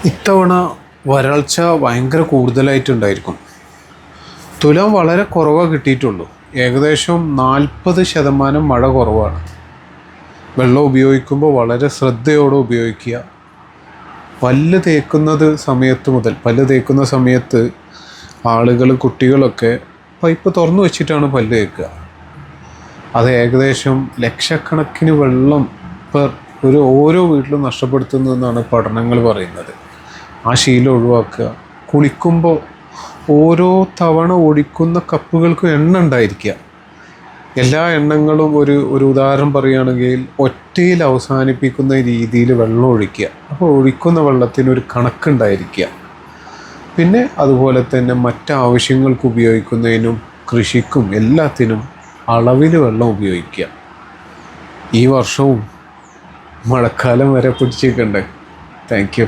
ഇത്തവണ വരൾച്ച ഭയങ്കര കൂടുതലായിട്ടുണ്ടായിരിക്കും. തുലാം വളരെ കുറവാണ് കിട്ടിയിട്ടുള്ളൂ. ഏകദേശം 40% മഴ കുറവാണ്. വെള്ളം ഉപയോഗിക്കുമ്പോൾ വളരെ ശ്രദ്ധയോടെ ഉപയോഗിക്കുക. പല്ല് തേക്കുന്ന സമയത്ത് ആളുകൾ, കുട്ടികളൊക്കെ പൈപ്പ് തുറന്നു വെച്ചിട്ടാണ് പല്ല് തേക്കുക. അത് ഏകദേശം ലക്ഷക്കണക്കിന് വെള്ളം ഓരോ വീട്ടിലും നഷ്ടപ്പെടുത്തുന്നതെന്നാണ് പഠനങ്ങൾ പറയുന്നത്. ആ ശീലം ഒഴിവാക്കുക. കുളിക്കുമ്പോൾ ഓരോ തവണ ഒഴിക്കുന്ന കപ്പുകൾക്കും എണ്ണ ഉണ്ടായിരിക്കുക. എല്ലാ എണ്ണങ്ങളും ഒരു ഉദാഹരണം പറയുകയാണെങ്കിൽ ഒറ്റയിൽ അവസാനിപ്പിക്കുന്ന രീതിയിൽ വെള്ളം ഒഴിക്കുക. അപ്പോൾ ഒഴിക്കുന്ന വെള്ളത്തിനൊരു കണക്കുണ്ടായിരിക്കുക. പിന്നെ അതുപോലെ തന്നെ മറ്റാവശ്യങ്ങൾക്ക് ഉപയോഗിക്കുന്നതിനും കൃഷിക്കും എല്ലാത്തിനും അളവിൽ വെള്ളം ഉപയോഗിക്കുക. ഈ വർഷവും മഴക്കാലം വരെ പിടിച്ചിരിക്കണ്ടേ. Thank you.